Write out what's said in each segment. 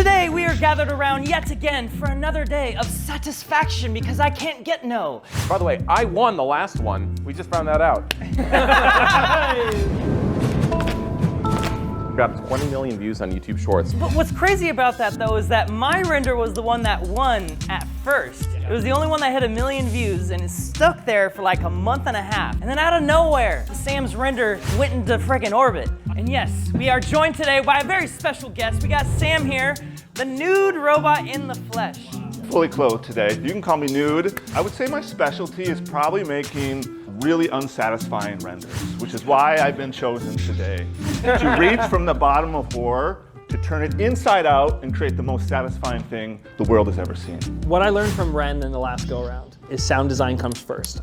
Today we are gathered around yet again for another day of satisfaction because I can't get no. By the way, I won the last one. We just found that out. Got 20 million views on YouTube Shorts. But what's crazy about that though is that my render was the one that won at first. It was the only one that hit 1 million views and is stuck there for like a month and a half. And then out of nowhere, Sam's render went into friggin' orbit. And yes, we are joined today by a very special guest. We got Sam here, the nude robot in the flesh. Fully clothed today. You can call me nude. I would say my specialty is probably making really unsatisfying renders, which is why I've been chosen today. To reach from the bottom of horror to turn it inside out and create the most satisfying thing the world has ever seen. What I learned from Ren in the last go-around is sound design comes first.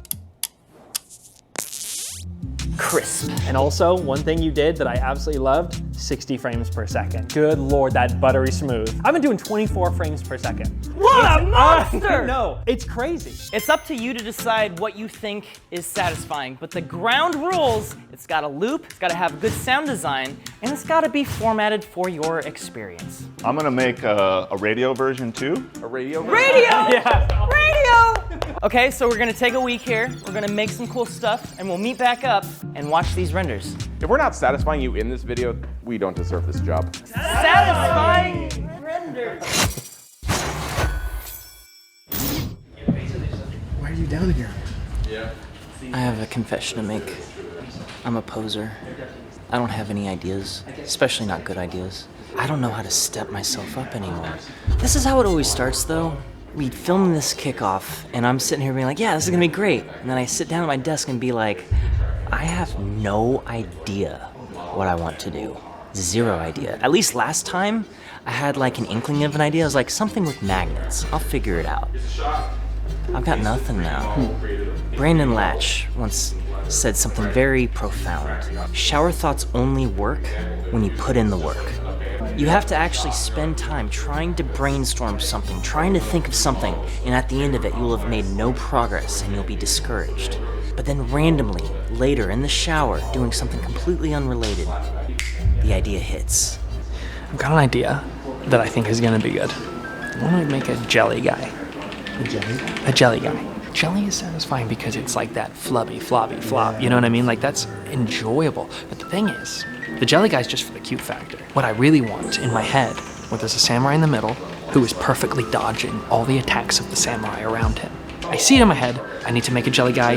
Crisp. And also, one thing you did that I absolutely loved, 60 frames per second. Good Lord, that buttery smooth. I've been doing 24 frames per second. What a monster! No, it's crazy. It's up to you to decide what you think is satisfying, but the ground rules, it's gotta loop, it's gotta have good sound design, and it's gotta be formatted for your experience. I'm gonna make a radio version too. A radio? Radio! Yeah. Radio! Okay, so we're gonna take a week here, we're gonna make some cool stuff, and we'll meet back up and watch these renders. If we're not satisfying you in this video, we don't deserve this job. Satisfying renders! Why are you down here? I have a confession to make. I'm a poser. I don't have any ideas, especially not good ideas. I don't know how to step myself up anymore. This is how it always starts though. We film this kickoff and I'm sitting here being like, yeah, this is gonna be great. And then I sit down at my desk and be like, I have no idea what I want to do. Zero idea. At least last time, I had like an inkling of an idea. I was like, something with magnets. I'll figure it out. I've got nothing now. Brandon Latch once said something very profound. Shower thoughts only work when you put in the work. You have to actually spend time trying to brainstorm something, trying to think of something, and at the end of it, you'll have made no progress and you'll be discouraged. But then randomly, later in the shower, doing something completely unrelated, the idea hits. I've got an idea that I think is gonna be good. I wanna make a jelly guy. A jelly? A jelly guy. Jelly is satisfying because it's like that flubby, flobby, flop. You know what I mean? Like that's enjoyable. But the thing is, the jelly guy's just for the cute factor. What I really want in my head, where there's a samurai in the middle who is perfectly dodging all the attacks of the samurai around him. I see it in my head. I need to make a jelly guy,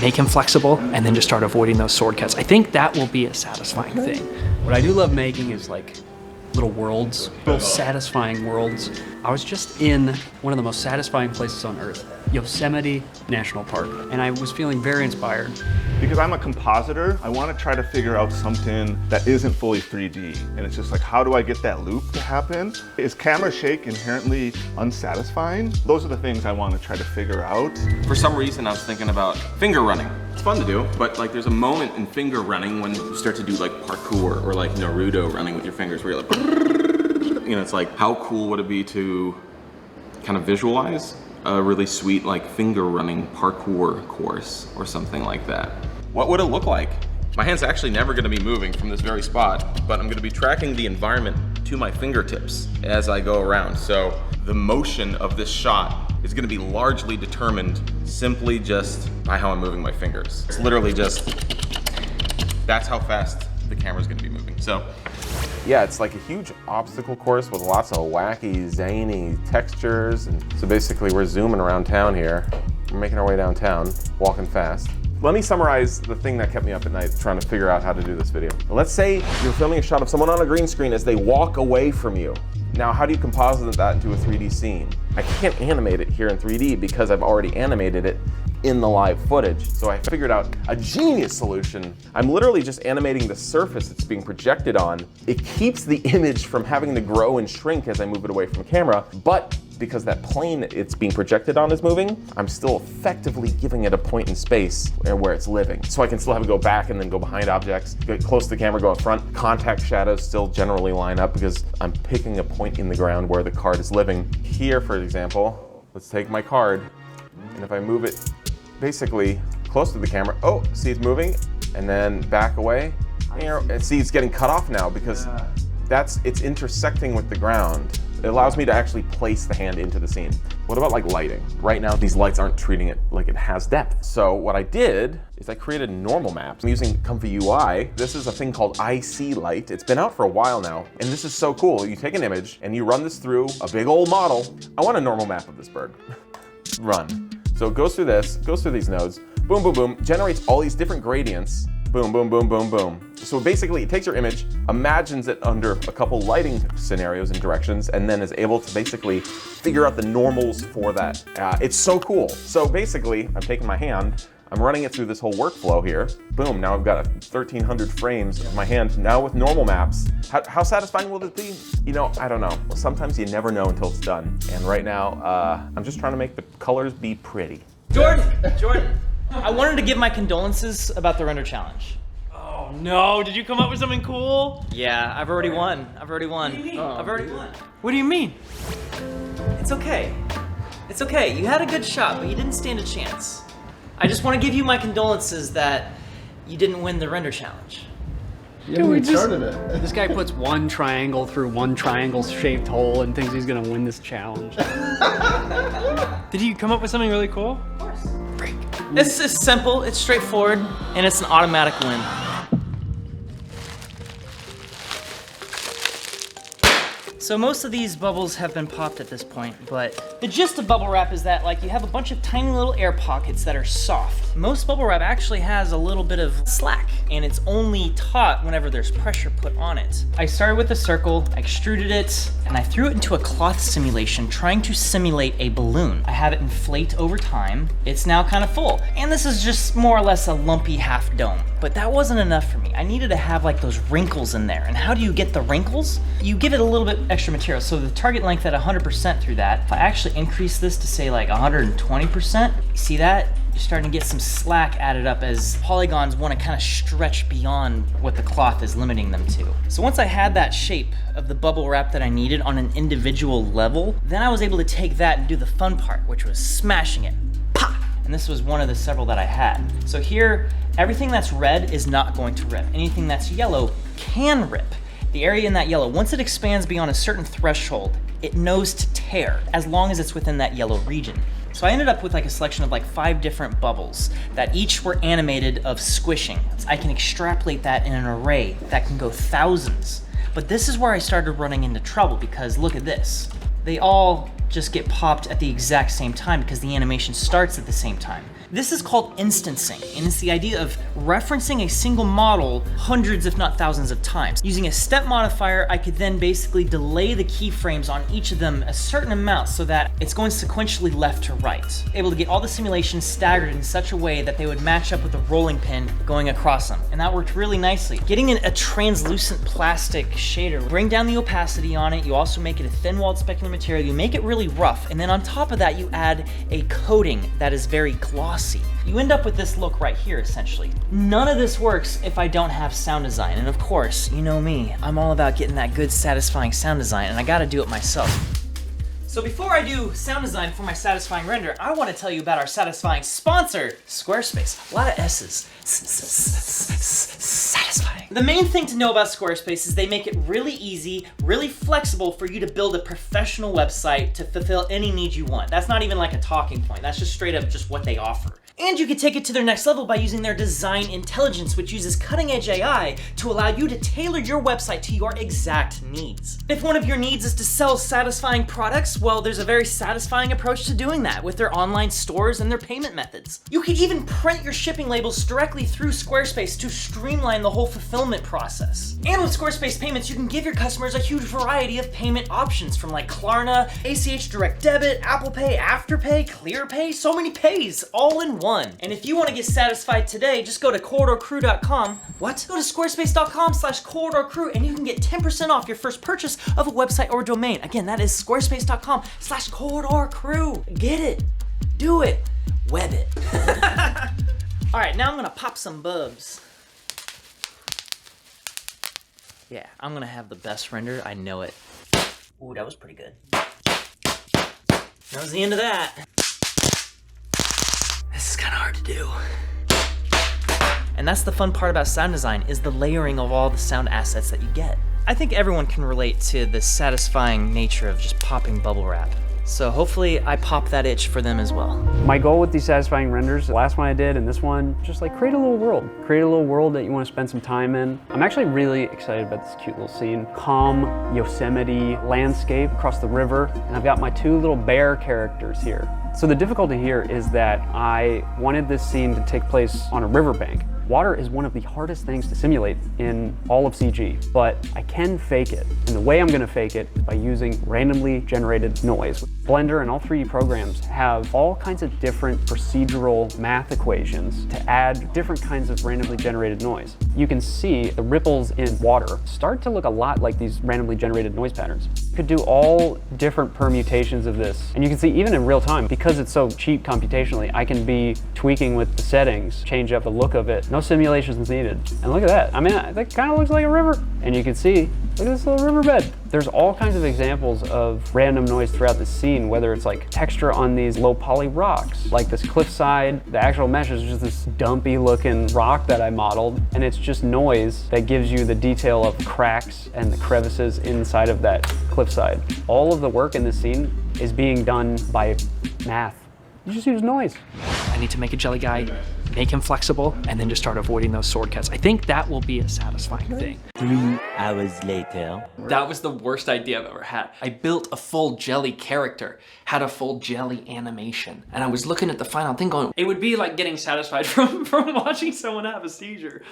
make him flexible, and then just start avoiding those sword cuts. I think that will be a satisfying thing. What I do love making is like little worlds, little satisfying worlds. I was just in one of the most satisfying places on earth, Yosemite National Park, and I was feeling very inspired. Because I'm a compositor, I want to try to figure out something that isn't fully 3D. And it's just like, how do I get that loop to happen? Is camera shake inherently unsatisfying? Those are the things I want to try to figure out. For some reason, I was thinking about finger running. It's fun to do, but like there's a moment in finger running when you start to do like parkour or like Naruto running with your fingers where you're like, you know, it's like, how cool would it be to kind of visualize a really sweet like finger running parkour course or something like that? What would it look like? My hand's actually never gonna be moving from this very spot, but I'm gonna be tracking the environment to my fingertips as I go around. So the motion of this shot is gonna be largely determined simply just by how I'm moving my fingers. It's literally just, that's how fast the camera's gonna be moving. So Yeah, it's like a huge obstacle course with lots of wacky, zany textures. And so basically we're zooming around town here. We're making our way downtown, walking fast. Let me summarize the thing that kept me up at night trying to figure out how to do this video. Let's say you're filming a shot of someone on a green screen as they walk away from you. Now, how do you composite that into a 3D scene? I can't animate it here in 3D because I've already animated it in the live footage. So I figured out a genius solution. I'm literally just animating the surface it's being projected on. It keeps the image from having to grow and shrink as I move it away from camera, but because that plane it's being projected on is moving, I'm still effectively giving it a point in space where it's living. So I can still have it go back and then go behind objects, get close to the camera, go in front. Contact shadows still generally line up because I'm picking a point in the ground where the card is living. Here, for example, let's take my card, and if I move it basically close to the camera, oh, see it's moving, and then back away, and see it's getting cut off now because it's intersecting with the ground. It allows me to actually place the hand into the scene. What about like lighting? Right now, these lights aren't treating it like it has depth. So what I did is I created normal maps. I'm using Comfy UI. This is a thing called IC Light. It's been out for a while now, and this is so cool. You take an image and you run this through a big old model. I want a normal map of this bird. Run. So it goes through this, goes through these nodes, boom, boom, boom, generates all these different gradients, boom, boom, boom, boom, boom. So basically it takes your image, imagines it under a couple lighting scenarios and directions, and then is able to basically figure out the normals for that. It's so cool. So basically, I'm taking my hand, I'm running it through this whole workflow here. Boom, now I've got 1,300 frames of my hand, now with normal maps. How satisfying will it be? You know, I don't know. Well, sometimes you never know until it's done. And right now, I'm just trying to make the colors be pretty. Jordan, I wanted to give my condolences about the render challenge. Oh no, did you come up with something cool? Yeah, I've already won. What do you mean? I've already won. What do you mean? It's okay. It's okay. You had a good shot, but you didn't stand a chance. I just want to give you my condolences that you didn't win the render challenge. Yeah, we started it. This guy puts one triangle through one triangle-shaped hole and thinks he's gonna win this challenge. Did you come up with something really cool? Of course. It's simple, it's straightforward, and it's an automatic win. So most of these bubbles have been popped at this point, but the gist of bubble wrap is that like you have a bunch of tiny little air pockets that are soft. Most bubble wrap actually has a little bit of slack, and it's only taut whenever there's pressure put on it. I started with a circle, I extruded it, and I threw it into a cloth simulation trying to simulate a balloon. I have it inflate over time. It's now kind of full, and this is just more or less a lumpy half dome. But that wasn't enough for me. I needed to have like those wrinkles in there. And how do you get the wrinkles? You give it a little bit extra material. So the target length at 100% through that, if I actually increase this to say like 120%, you see that? You're starting to get some slack added up as polygons want to kind of stretch beyond what the cloth is limiting them to. So once I had that shape of the bubble wrap that I needed on an individual level, then I was able to take that and do the fun part, which was smashing it. Pah! And this was one of the several that I had. So here, everything that's red is not going to rip. Anything that's yellow can rip. The area in that yellow, once it expands beyond a certain threshold, it knows to tear as long as it's within that yellow region. So I ended up with like a selection of like 5 different bubbles that each were animated of squishing. So I can extrapolate that in an array that can go thousands. But this is where I started running into trouble because look at this. They all just get popped at the exact same time because the animation starts at the same time. This is called instancing, and it's the idea of referencing a single model hundreds if not thousands of times. Using a step modifier, I could then basically delay the keyframes on each of them a certain amount so that it's going sequentially left to right. Able to get all the simulations staggered in such a way that they would match up with a rolling pin going across them, and that worked really nicely. Getting a translucent plastic shader, bring down the opacity on it, you also make it a thin-walled specular material, you make it really rough, and then on top of that you add a coating that is very glossy. You end up with this look right here, essentially. None of this works if I don't have sound design, and of course, you know me, I'm all about getting that good, satisfying sound design, and I gotta do it myself. So before I do sound design for my satisfying render, I want to tell you about our satisfying sponsor, Squarespace. A lot of S's. Satisfying. The main thing to know about Squarespace is they make it really easy, really flexible for you to build a professional website to fulfill any need you want. That's not even like a talking point. That's just straight up just what they offer. And you can take it to their next level by using their design intelligence, which uses cutting-edge AI to allow you to tailor your website to your exact needs. If one of your needs is to sell satisfying products, well, there's a very satisfying approach to doing that with their online stores and their payment methods. You can even print your shipping labels directly through Squarespace to streamline the whole fulfillment process. And with Squarespace Payments, you can give your customers a huge variety of payment options from like Klarna, ACH Direct Debit, Apple Pay, Afterpay, ClearPay, so many pays, all in one. And if you want to get satisfied today, just go to corridorcrew.com. What? Go to squarespace.com/corridorcrew and you can get 10% off your first purchase of a website or domain. Again, that is squarespace.com/corridorcrew. Get it. Do it. Web it. All right, now I'm gonna pop some bubs. Yeah, I'm gonna have the best render. I know it. Ooh, that was pretty good. That was the end of that. This is kind of hard to do. And that's the fun part about sound design, is the layering of all the sound assets that you get. I think everyone can relate to the satisfying nature of just popping bubble wrap. So hopefully I pop that itch for them as well. My goal with these satisfying renders, the last one I did and this one, just like create a little world. Create a little world that you want to spend some time in. I'm actually really excited about this cute little scene. Calm Yosemite landscape across the river, and I've got my two little bear characters here. So the difficulty here is that I wanted this scene to take place on a riverbank. Water is one of the hardest things to simulate in all of CG, but I can fake it. And the way I'm gonna fake it is by using randomly generated noise. Blender and all 3D programs have all kinds of different procedural math equations to add different kinds of randomly generated noise. You can see the ripples in water start to look a lot like these randomly generated noise patterns. You could do all different permutations of this. And you can see even in real time, because it's so cheap computationally, I can be tweaking with the settings, change up the look of it. No simulations needed. And look at that. I mean, that kind of looks like a river. And you can see, look at this little riverbed. There's all kinds of examples of random noise throughout the scene, whether it's like texture on these low poly rocks, like this cliffside. The actual mesh is just this dumpy looking rock that I modeled, and it's just noise that gives you the detail of cracks and the crevices inside of that cliffside. All of the work in this scene is being done by math. You just use noise. I need to make a jelly guy, make him flexible, and then just start avoiding those sword cuts. I think that will be a satisfying thing. 3 hours later. That was the worst idea I've ever had. I built a full jelly character, had a full jelly animation, and I was looking at the final thing going, it would be like getting satisfied from watching someone have a seizure.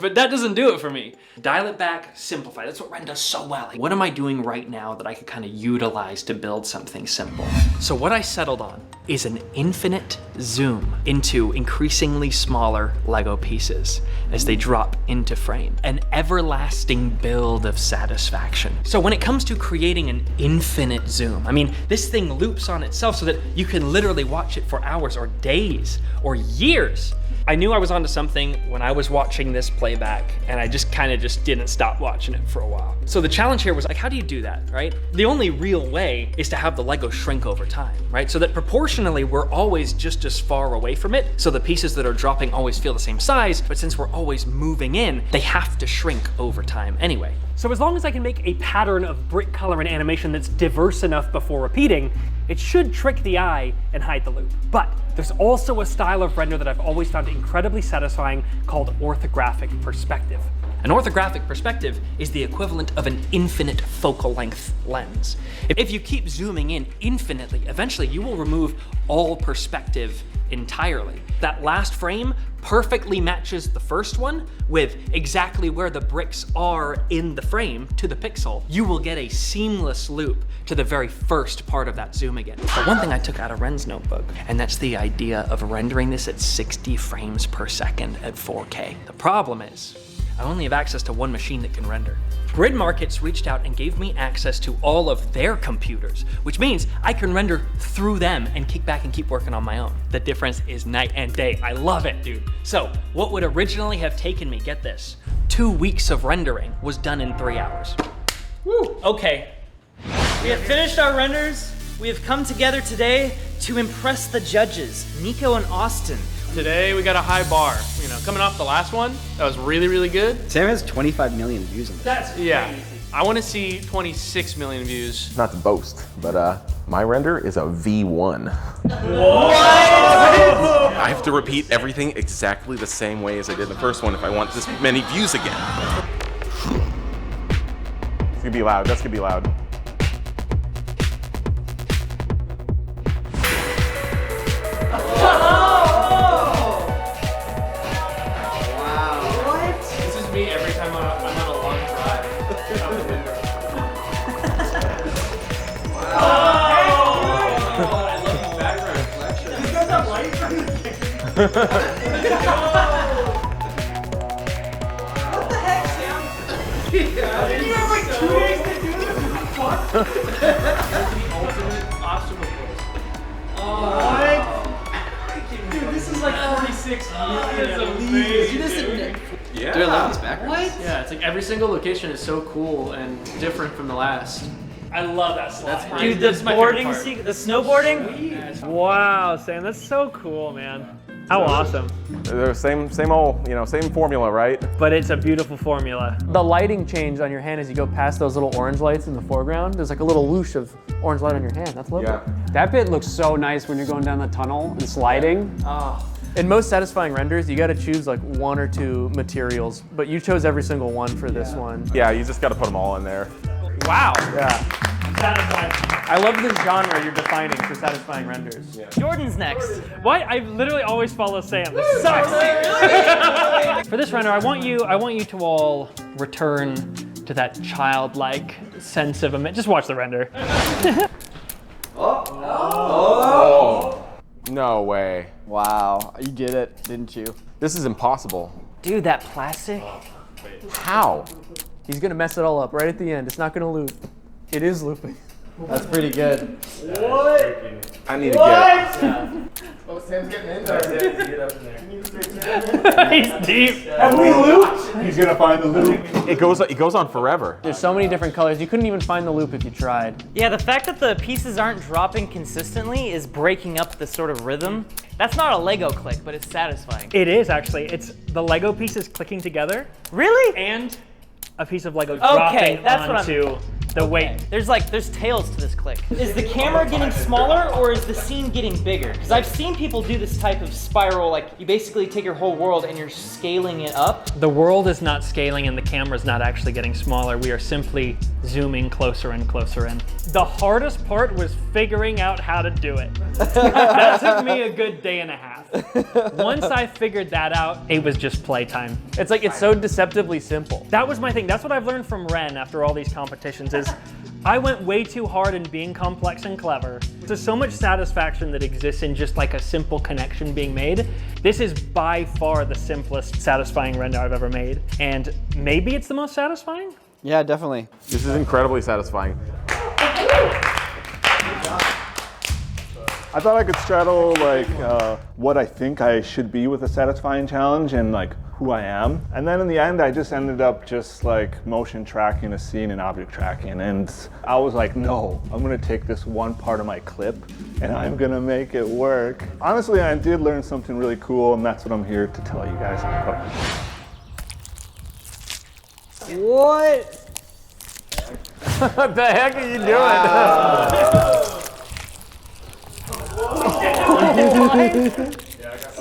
But that doesn't do it for me. Dial it back, simplify. That's what Ren does so well. Like, what am I doing right now that I could kind of utilize to build something simple? So what I settled on is an infinite zoom into increasingly smaller Lego pieces as they drop into frame. An everlasting build of satisfaction. So when it comes to creating an infinite zoom, I mean, this thing loops on itself so that you can literally watch it for hours or days or years. I knew I was onto something when I was watching this playback, and I just kind of didn't stop watching it for a while. So the challenge here was like, how do you do that, right? The only real way is to have the Lego shrink over time, right? So that proportionally, we're always just as far away from it. So the pieces that are dropping always feel the same size, but since we're always moving in, they have to shrink over time anyway. So as long as I can make a pattern of brick color and animation that's diverse enough before repeating, it should trick the eye and hide the loop. But there's also a style of render that I've always found incredibly satisfying called orthographic perspective. An orthographic perspective is the equivalent of an infinite focal length lens. If you keep zooming in infinitely, eventually you will remove all perspective entirely. That last frame perfectly matches the first one with exactly where the bricks are in the frame to the pixel. You will get a seamless loop to the very first part of that zoom again. But one thing I took out of Ren's notebook, and that's the idea of rendering this at 60 frames per second at 4K. The problem is, I only have access to one machine that can render. Grid Markets reached out and gave me access to all of their computers, which means I can render through them and kick back and keep working on my own. The difference is night and day. I love it, dude. So what would originally have taken me, get this, 2 weeks of rendering was done in 3 hours. Woo! Okay, we have finished our renders. We have come together today to impress the judges, Nico and Austin. Today we got a high bar. You know, coming off the last one, that was really, really good. Sam has 25 million views on this. That's crazy. I want to see 26 million views. Not to boast, but my render is a V1. What? I have to repeat everything exactly the same way as I did the first one if I want this many views again. It's gonna be loud, that's gonna be loud. This is me every time I'm on a long drive. I love the background reflection. You guys have light from the What the heck, Sam? You have like 2 days to do this? What? the ultimate obstacle course. What? Dude, this is like 46 million views. Yeah. Do I love this background? What? Yeah, it's like every single location is so cool and different from the last. I love that slide. Dude, the boarding, the snowboarding? Wow, Sam, that's so cool, man. How awesome. They're same old, same formula, right? But it's a beautiful formula. The lighting change on your hand as you go past those little orange lights in the foreground. There's like a little whoosh of orange light on your hand. That's lovely. Yeah. That bit looks so nice when you're going down the tunnel and sliding. In most satisfying renders, you got to choose like 1 or 2 materials, but you chose every single one for this one. Yeah, you just got to put them all in there. Wow. Yeah. I love this genre you're defining for satisfying renders. Yeah. Jordan's next. What? I literally always follow Sam. This sucks. For this render, I want you to all return to that childlike sense of just watch the render. No way. Wow, you did it, didn't you? This is impossible. Dude, that plastic. How? He's gonna mess it all up right at the end. It's not gonna loop. It is looping. That's pretty good. What? I need to get it. Oh, Sam's getting in there. He's deep. Have we looped? He's gonna find the loop. It goes on forever. There's so many different colors. You couldn't even find the loop if you tried. Yeah, the fact that the pieces aren't dropping consistently is breaking up the sort of rhythm. That's not a Lego click, but it's satisfying. It is actually. It's the Lego pieces clicking together. Really? And a piece of Lego dropping onto the weight. There's tails to this click. Is the camera getting smaller or is the scene getting bigger? Because I've seen people do this type of spiral, like you basically take your whole world and you're scaling it up. The world is not scaling and the camera's not actually getting smaller. We are simply zooming closer and closer in. The hardest part was figuring out how to do it. That took me a good day and a half. Once I figured that out, it was just playtime. It's like, it's so deceptively simple. That was my thing. That's what I've learned from Ren after all these competitions is I went way too hard in being complex and clever. There's so much satisfaction that exists in just like a simple connection being made. This is by far the simplest satisfying render I've ever made. And maybe it's the most satisfying? Yeah, definitely. This is incredibly satisfying. I thought I could straddle like what I think I should be with a satisfying challenge and like who I am. And then in the end, I just ended up just like motion tracking a scene and object tracking. And I was like, no, I'm gonna take this one part of my clip and I'm gonna make it work. Honestly, I did learn something really cool and that's what I'm here to tell you guys about. What? What the heck are you doing?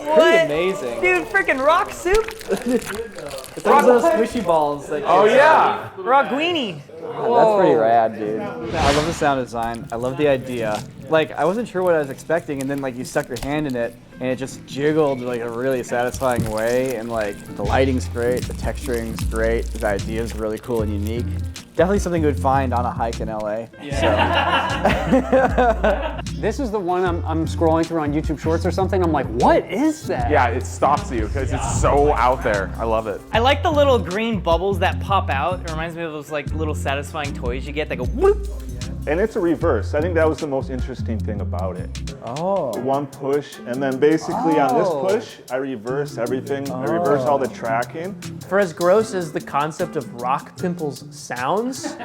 What? Amazing. Dude, freaking rock soup? It's like those squishy balls. That yeah. Rockwini. That's pretty rad, dude. I love the sound design. I love the idea. Like, I wasn't sure what I was expecting, and then like you stuck your hand in it, and it just jiggled like a really satisfying way. And like the lighting's great, the texturing's great, the idea's really cool and unique. Definitely something you would find on a hike in LA. Yeah. This is the one I'm scrolling through on YouTube Shorts or something. I'm like, what is that? Yeah, it stops you because it's so out there. I love it. I like the little green bubbles that pop out. It reminds me of those like little satisfying toys you get that go whoop. And it's a reverse. I think that was the most interesting thing about it. Oh. One push, and then basically on this push, I reverse everything. I reverse all the tracking. For as gross as the concept of rock pimples sounds,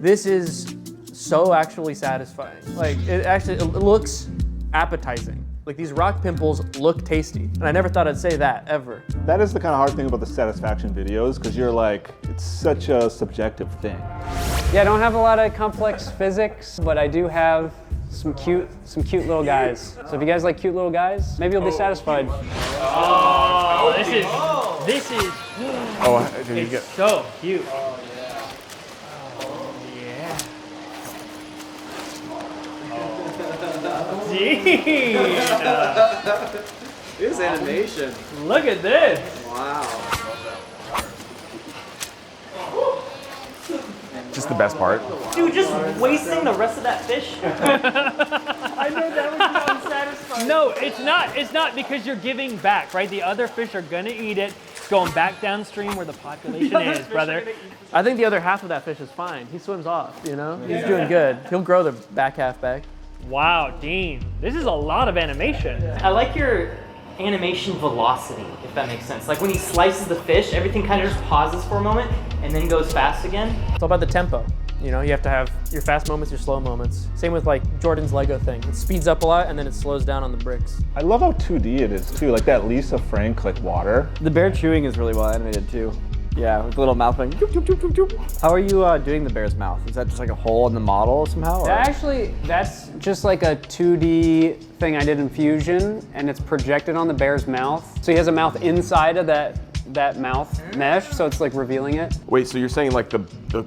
this is so actually satisfying. Like, it looks appetizing. Like, these rock pimples look tasty. And I never thought I'd say that, ever. That is the kind of hard thing about the satisfaction videos, because you're like, it's such a subjective thing. Yeah, I don't have a lot of complex physics, but I do have some cute little guys. So if you guys like cute little guys, maybe you'll be satisfied. Oh, this is. Oh, did you It's get? so cute. Gee. This animation. Look at this. Wow. Just the best part. Dude, just wasting the rest of that fish. I know that was unsatisfying. No, it's not. It's not because you're giving back, right? The other fish are gonna eat it. It's going back downstream where the population is, brother. I think the other half of that fish is fine. He swims off, you know? He's doing good. He'll grow the back half back. Wow, Dean, this is a lot of animation. I like your animation velocity, if that makes sense. Like when he slices the fish, everything kind of just pauses for a moment and then goes fast again. It's all about the tempo. You know, you have to have your fast moments, your slow moments. Same with like Jordan's Lego thing. It speeds up a lot and then it slows down on the bricks. I love how 2D it is too, like that Lisa Frank like water. The bear chewing is really well animated too. Yeah, with the little mouth going. Doop, doop, doop, doop, doop. How are you doing the bear's mouth? Is that just like a hole in the model somehow? Or? Actually, that's just like a 2D thing I did in Fusion, and it's projected on the bear's mouth. So he has a mouth inside of that mouth mesh, so it's like revealing it. Wait, so you're saying like the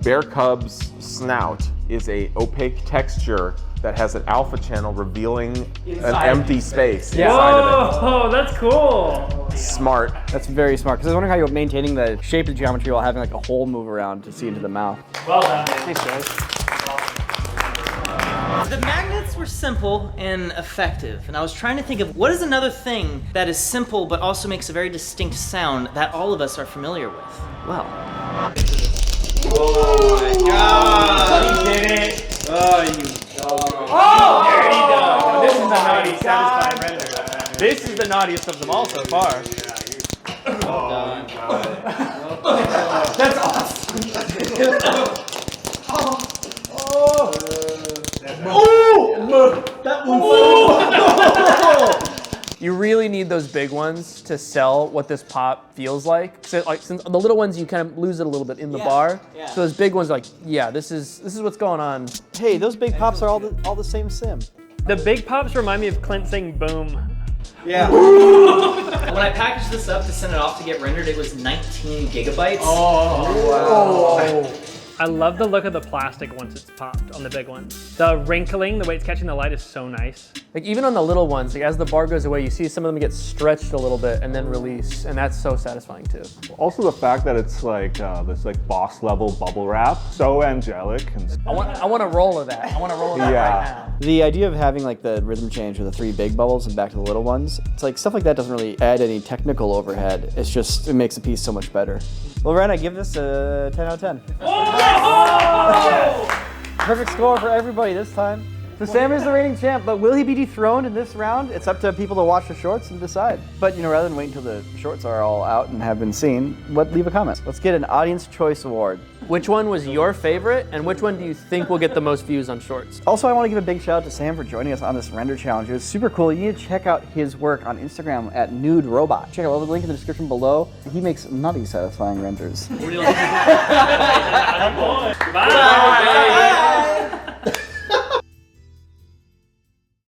bear cub's snout is a opaque texture that has an alpha channel revealing an empty space inside of it. Oh, that's cool. Smart. That's very smart, because I was wondering how you're maintaining the shape of the geometry while having like a hole move around to see into the mouth. Well done. Thanks, guys. The magnets were simple and effective, and I was trying to think of what is another thing that is simple but also makes a very distinct sound that all of us are familiar with. Well. Oh my god! You did it! Oh, you Oh! There you go. This is the naughty satisfying render. This is the naughtiest of them all so far. Oh, god. That's awesome. You really need those big ones to sell what this pop feels like. So like, since the little ones, you kind of lose it a little bit in the bar. Yeah. So those big ones, are like, yeah, this is what's going on. Hey, those big pops are all the same sim. The big pops remind me of Clint saying boom. Yeah. When I packaged this up to send it off to get rendered, it was 19 gigabytes. Oh, wow. I love the look of the plastic once it's popped on the big ones. The wrinkling, the way it's catching the light is so nice. Like even on the little ones, like as the bar goes away, you see some of them get stretched a little bit and then release, and that's so satisfying too. Also the fact that it's like this like boss level bubble wrap, so angelic. And I want a roll of that. I want a roll of that right now. The idea of having like the rhythm change with the 3 big bubbles and back to the little ones, it's like stuff like that doesn't really add any technical overhead. It's just, it makes the piece so much better. Well, Ren, I give this a 10 out of 10. Perfect score for everybody this time. So Sam is the reigning champ, but will he be dethroned in this round? It's up to people to watch the shorts and decide. But you know, rather than wait until the shorts are all out and have been seen, leave a comment. Let's get an audience choice award. Which one was your favorite, and which one do you think will get the most views on shorts? Also, I want to give a big shout out to Sam for joining us on this render challenge. It was super cool. You need to check out his work on Instagram at Nude Robot. Check out the link in the description below. He makes nutty satisfying renders. Bye.